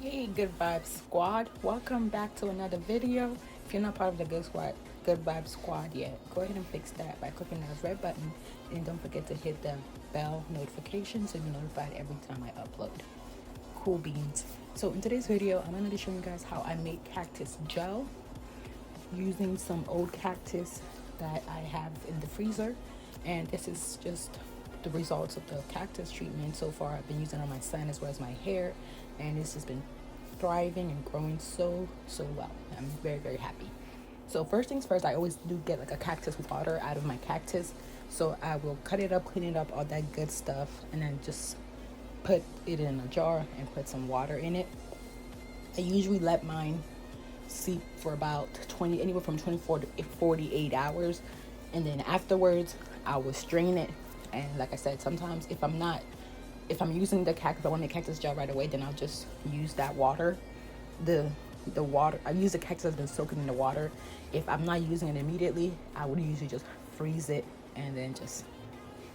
Hey, Good Vibes Squad. Welcome back to another video. If you're not part of the Good Vibes Squad yet, go ahead and fix that by clicking that red button, and don't forget to hit the bell notification so you're notified every time I upload. Cool beans. So in today's video, I'm going to be showing you guys how I make cactus gel using some old cactus that I have in the freezer, and this is just the results of the cactus treatment so far. I've been using it on my son as well as my hair, and it's just been thriving and growing so well. I'm very happy. So first things first, I always do get like a cactus water out of my cactus. So I will cut it up, clean it up, all that good stuff, and then just put it in a jar and put some water in it. I usually let mine seep for about anywhere from 24 to 48 hours, and then afterwards I will strain it. And like I said, sometimes if I'm using the cactus, I want to make cactus gel right away, then I'll just use that water. The water, I use the cactus that's been soaking in the water. If I'm not using it immediately, I would usually just freeze it and then just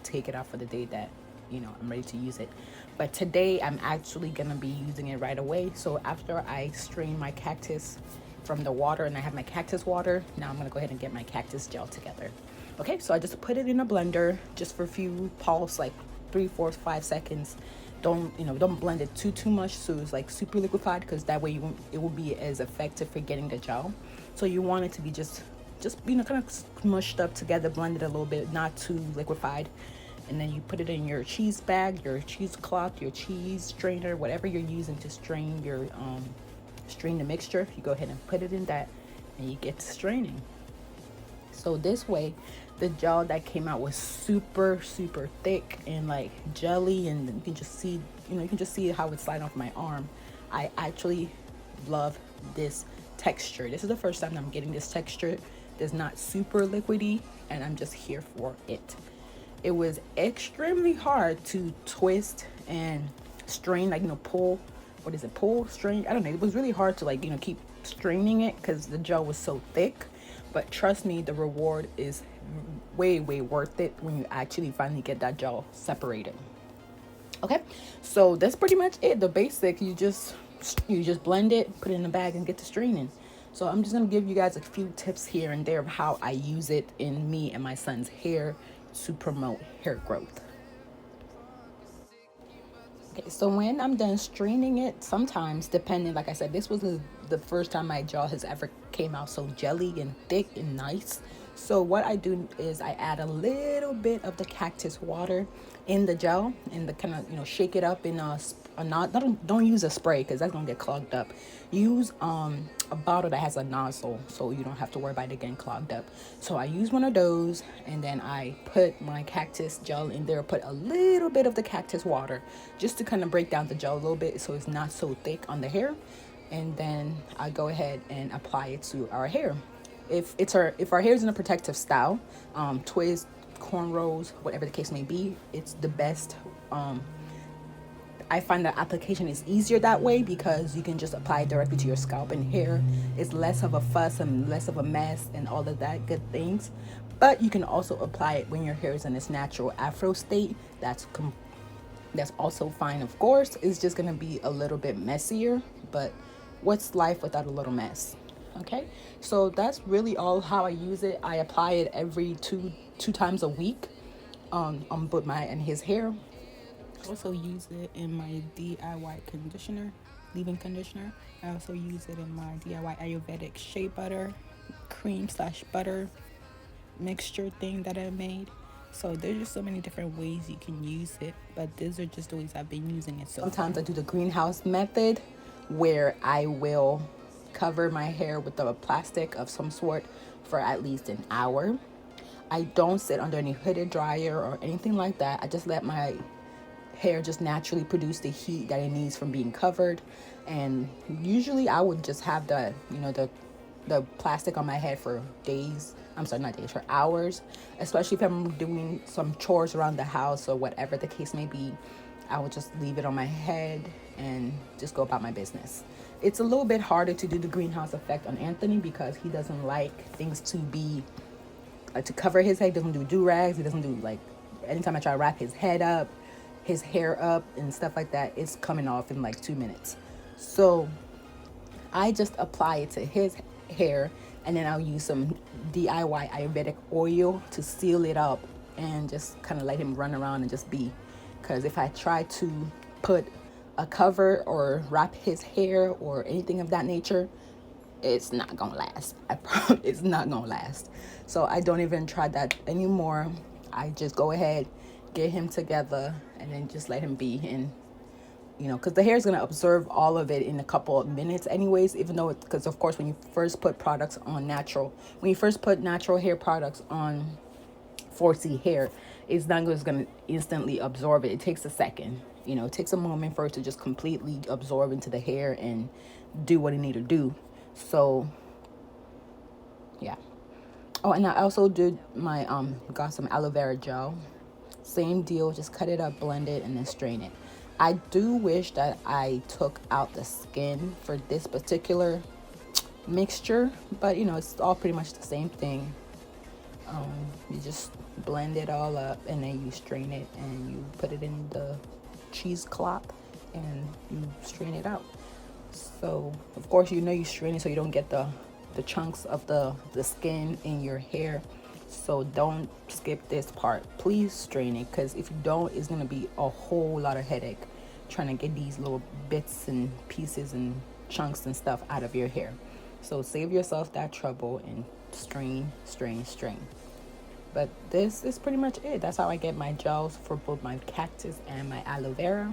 take it out for the day that I'm ready to use it. But today I'm actually gonna be using it right away. So after I strain my cactus from the water and I have my cactus water, now I'm gonna go ahead and get my cactus gel together. Okay, so I just put it in a blender just for a few pulse, like 3, 4, 5 seconds. Don't blend it too much so it's like super liquefied, because that way it will be as effective for getting the gel. So you want it to be just kind of smushed up together, blended a little bit, not too liquefied. And then you put it in your cheese bag, your cheesecloth, your cheese strainer, whatever you're using to strain the mixture. You go ahead and put it in that, and you get to straining. So this way, the gel that came out was super thick and like jelly, and you can just see how it's sliding off my arm. I actually love this texture. This is the first time I'm getting this texture. It's not super liquidy, and I'm just here for it. It was extremely hard to twist and strain, pull. What is it? Pull, strain. I don't know. It was really hard to keep straining it because the gel was so thick. But trust me, the reward is way worth it when you actually finally get that gel separated. Okay, so that's pretty much it. The basic, you just blend it, put it in a bag, and get to straining. So I'm just gonna give you guys a few tips here and there of how I use it in me and my son's hair to promote hair growth. Okay, so when I'm done straining it, sometimes depending, like I said, this was the first time my gel has ever came out so jelly and thick and nice. So what I do is I add a little bit of the cactus water in the gel, and the kind of shake it up in don't use a spray because that's gonna get clogged up. Use a bottle that has a nozzle so you don't have to worry about it getting clogged up. So I use one of those, and then I put my cactus gel in there, put a little bit of the cactus water just to kind of break down the gel a little bit so it's not so thick on the hair. And then I go ahead and apply it to our hair. If our hair is in a protective style, twist, cornrows, whatever the case may be, it's the best. I find that application is easier that way because you can just apply it directly to your scalp and hair. It's less of a fuss and less of a mess and all of that good things. But you can also apply it when your hair is in its natural afro state. That's also fine, of course. It's just gonna be a little bit messier, but what's life without a little mess? Okay, so that's really all how I use it. I apply it every two times a week on both my and his hair. I also use it in my DIY conditioner, leave-in conditioner. I also use it in my DIY Ayurvedic shea butter, cream/butter mixture thing that I made. So there's just so many different ways you can use it, but these are just the ways I've been using it. So sometimes I do the greenhouse method, where I will cover my hair with a plastic of some sort for at least an hour. I don't sit under any hooded dryer or anything like that. I just let my hair just naturally produce the heat that it needs from being covered. And usually I would just have the plastic on my head for days. I'm sorry, not days, for hours. Especially if I'm doing some chores around the house or whatever the case may be. I would just leave it on my head and just go about my business. It's a little bit harder to do the greenhouse effect on Anthony because he doesn't like things to be to cover his head. He doesn't do do-rags. He doesn't do anytime I try to wrap his hair up and stuff like that, it's coming off in like 2 minutes. So I just apply it to his hair, and then I'll use some DIY Ayurvedic oil to seal it up and just kind of let him run around and just be. Because if I try to put a cover or wrap his hair or anything of that nature, it's not gonna last. I promise it's not gonna last. So I don't even try that anymore. I just go ahead, get him together, and then just let him be. And because the hair is going to absorb all of it in a couple of minutes anyways, even though because of course when you first put products on when you first put natural hair products on 4C hair, it's not just going to instantly absorb it. It takes a second. It takes a moment for it to just completely absorb into the hair and do what it need to do. So yeah. Oh, and I also did got some aloe vera gel. Same deal, just cut it up, blend it, and then strain it. I do wish that I took out the skin for this particular mixture, but it's all pretty much the same thing. You just blend it all up, and then you strain it, and you put it in the cheesecloth, and you strain it out. So of course you strain it so you don't get the chunks of the skin in your hair. So don't skip this part. Please strain it, because if you don't, it's going to be a whole lot of headache trying to get these little bits and pieces and chunks and stuff out of your hair. So save yourself that trouble and strain. But this is pretty much it. That's how I get my gels for both my cactus and my aloe vera.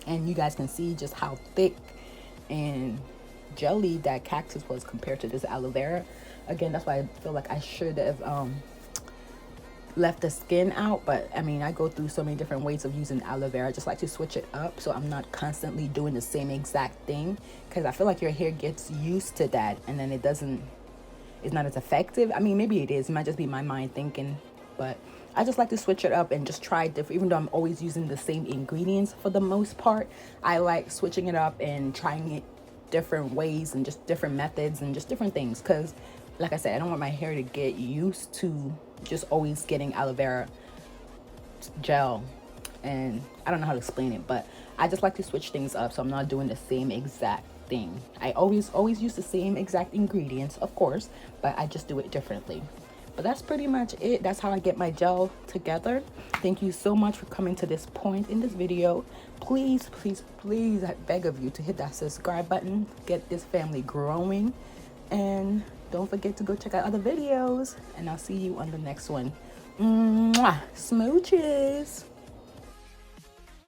And you guys can see just how thick and jelly that cactus was compared to this aloe vera. Again, that's why I feel like I should have left the skin out. But I mean, I go through so many different ways of using aloe vera. I just like to switch it up so I'm not constantly doing the same exact thing, because I feel like your hair gets used to that and then it's not as effective. I mean, maybe it is. It might just be my mind thinking, but I just like to switch it up and just try different. Even though I'm always using the same ingredients for the most part, I like switching it up and trying it different ways and just different methods and just different things, because like I said, I don't want my hair to get used to just always getting aloe vera gel. And I don't know how to explain it, but I just like to switch things up so I'm not doing the same exact thing. I always use the same exact ingredients, of course, but I just do it differently. But that's pretty much it. That's how I get my gel together. Thank you so much for coming to this point in this video. Please, I beg of you to hit that subscribe button. Get this family growing. And don't forget to go check out other videos. And I'll see you on the next one. Mwah! Smooches!